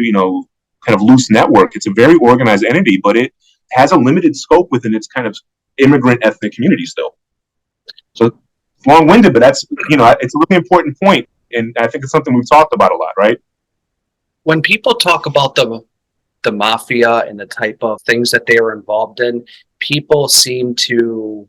kind of loose network. It's a very organized entity, but it has a limited scope within its kind of immigrant ethnic community still. So it's long-winded, but that's, it's a really important point. And I think it's something we've talked about a lot, right? When people talk about the mafia and the type of things that they are involved in, people seem to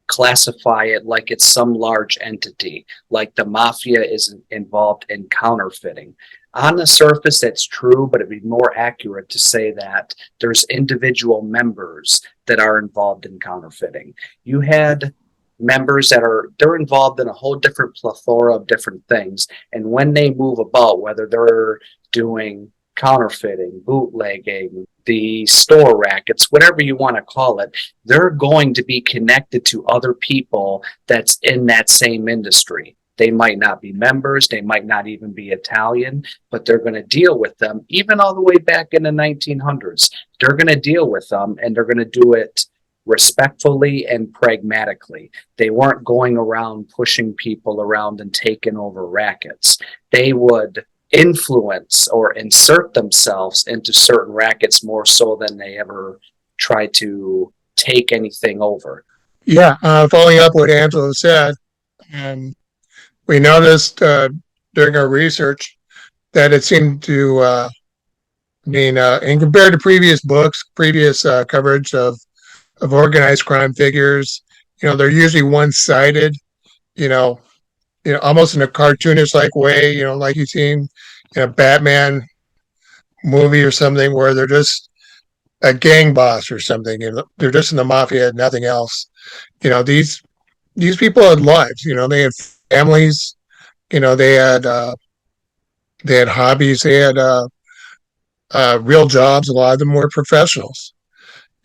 classify it like it's some large entity, like the mafia is involved in counterfeiting. On the surface, that's true, but it'd be more accurate to say that there's individual members that are involved in counterfeiting. You had members they're involved in a whole different plethora of different things, and when they move about, whether they're doing counterfeiting, bootlegging, the store rackets, whatever you want to call it, they're going to be connected to other people that's in that same industry. They might not be members, they might not even be Italian, but they're going to deal with them, even all the way back in the 1900s. They're going to deal with them, and they're going to do it respectfully and pragmatically. They weren't going around pushing people around and taking over rackets. They would influence or insert themselves into certain rackets more so than they ever try to take anything over. Yeah, following up what Angelo said, we noticed during our research that it seemed to, and compared to previous books, previous coverage of organized crime figures, they're usually one-sided, almost in a cartoonish like way, like you've seen in a Batman movie or something where they're just a gang boss or something. They're just in the mafia, nothing else. These people had lives. They had families. They had hobbies. They had real jobs. A lot of them were professionals.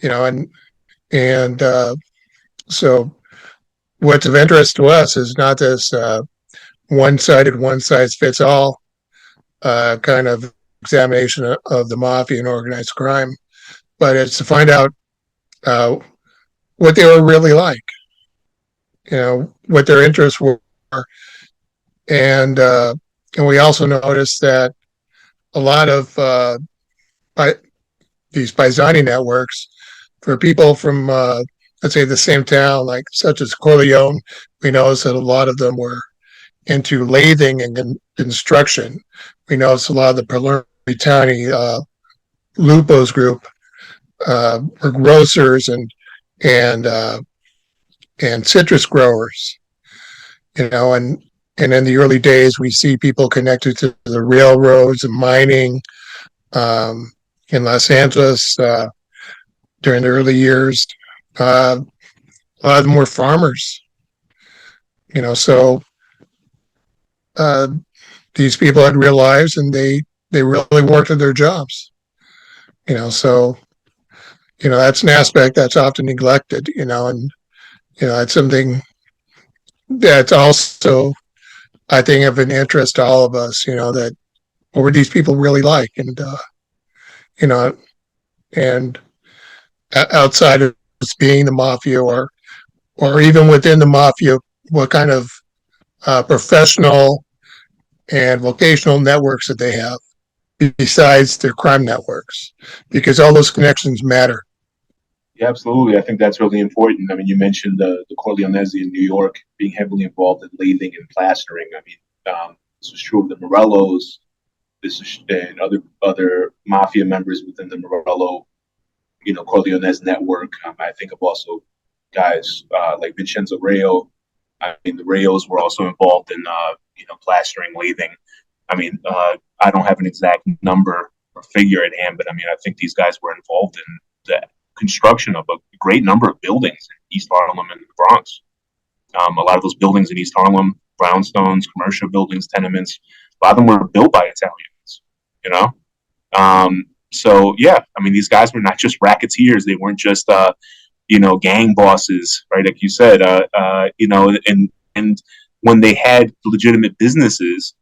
And so what's of interest to us is not this one-sided, one-size-fits-all kind of examination of the mafia and organized crime, but it's to find out what they were really like, what their interests were, and we also noticed that a lot of these Paisani networks for people from let's say the same town, like such as Corleone, we noticed that a lot of them were into lathing and construction. We noticed a lot of the Palermo Lupo's group were grocers and citrus growers. And in the early days, we see people connected to the railroads and mining in Los Angeles during the early years. A lot of them were farmers. So these people had real lives, and they really worked at their jobs. So that's an aspect that's often neglected. And it's something that's also, I think, of an interest to all of us. That what were these people really like, and and outside of being the mafia, or even within the mafia, what kind of professional and vocational networks that they have besides their crime networks, because all those connections matter. Yeah, absolutely. I think that's really important. I mean, you mentioned the Corleonesi in New York being heavily involved in lathing and plastering. I mean, this was true of the Morellos. This is and other mafia members within the Morello, Corleone's network. I think of also guys like Vincenzo Rayo. I mean, the Rayos were also involved in plastering, lathing. I mean, I don't have an exact number or figure at hand, but I mean, I think these guys were involved in the construction of a great number of buildings in East Harlem and the Bronx. A lot of those buildings in East Harlem, brownstones, commercial buildings, tenements, a lot of them were built by Italians, you know? So, yeah, I mean, these guys were not just racketeers. They weren't just, gang bosses, right? Like you said, and when they had legitimate businesses,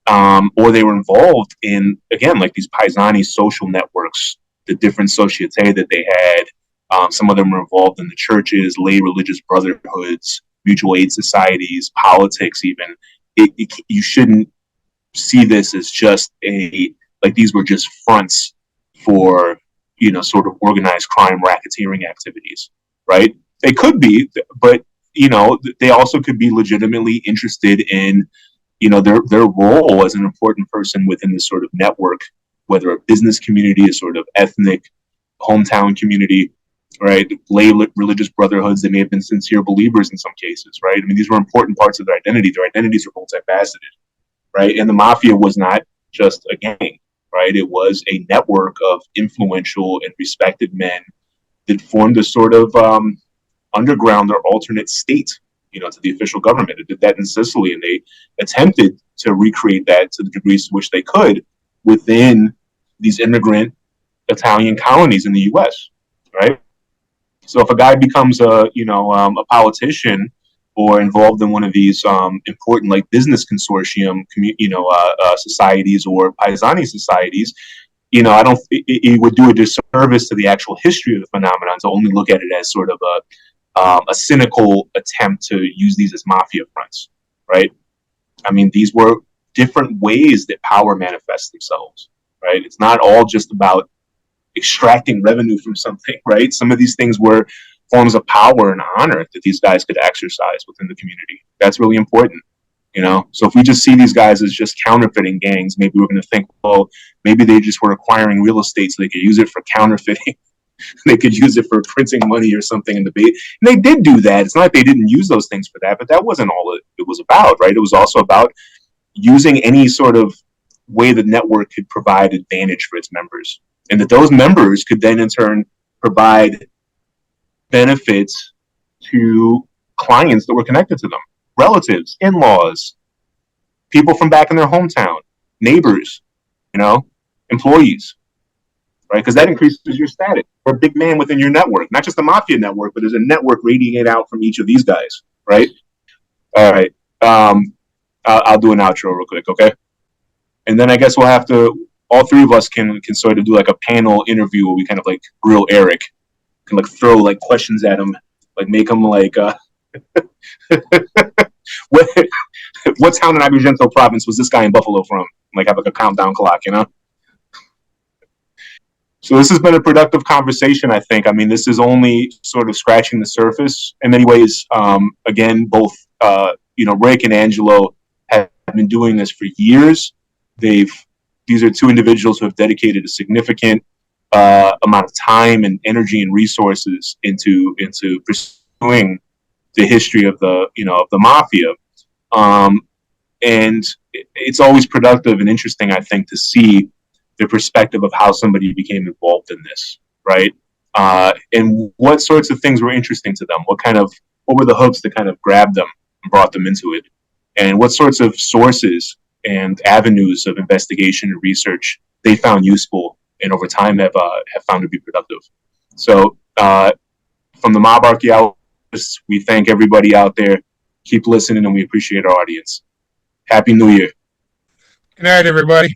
or they were involved in, again, like these paisani social networks, the different societe that they had. Some of them were involved in the churches, lay religious brotherhoods, mutual aid societies, politics, even. You shouldn't see this as just like these were just fronts for, sort of organized crime racketeering activities, right? They could be, but, they also could be legitimately interested in their role as an important person within this sort of network, whether a business community, a sort of ethnic hometown community, right? Lay religious brotherhoods. They may have been sincere believers in some cases, right? I mean, these were important parts of their identity. Their identities are multifaceted, right? And the mafia was not just a gang, right? It was a network of influential and respected men that formed a sort of underground or alternate state, to the official government. It did that in Sicily, and they attempted to recreate that to the degrees to which they could within these immigrant Italian colonies in the U.S. Right. So if a guy becomes a politician or involved in one of these important like business consortium, societies or paisani societies, I don't. It would do a disservice to the actual history of the phenomenon to only look at it as sort of a cynical attempt to use these as mafia fronts, right? I mean, these were different ways that power manifests themselves, right? It's not all just about extracting revenue from something, right? Some of these things were forms of power and honor that these guys could exercise within the community. That's really important. So if we just see these guys as just counterfeiting gangs, maybe we're going to think, well, maybe they just were acquiring real estate so they could use it for counterfeiting. They could use it for printing money or something in the bait. And they did do that. It's not like they didn't use those things for that, but that wasn't all it was about, right? It was also about using any sort of way the network could provide advantage for its members. And that those members could then in turn provide benefits to clients that were connected to them, relatives, in-laws, people from back in their hometown, neighbors, employees, right? Because that increases your status. You're a big man within your network, not just a mafia network, but there's a network radiating out from each of these guys, right? All right. I'll do an outro real quick, okay? And then I guess we'll have to, all three of us can sort of do like a panel interview where we kind of like grill Eric, can like throw like questions at him, like make him like, what town in Agrigento province was this guy in Buffalo from? Like have like a countdown clock, So this has been a productive conversation, I think. I mean, this is only sort of scratching the surface in many ways. Again, both, Rick and Angelo have been doing this for years. These are two individuals who have dedicated a significant amount of time and energy and resources into pursuing the history of the mafia. And it's always productive and interesting, I think, to see the perspective of how somebody became involved in this, right? And what sorts of things were interesting to them? What were the hooks that kind of grabbed them and brought them into it? And what sorts of sources and avenues of investigation and research they found useful and over time have found to be productive. So from the Mob Archaeologists, we thank everybody out there. Keep listening and we appreciate our audience. Happy New Year. Good night, everybody.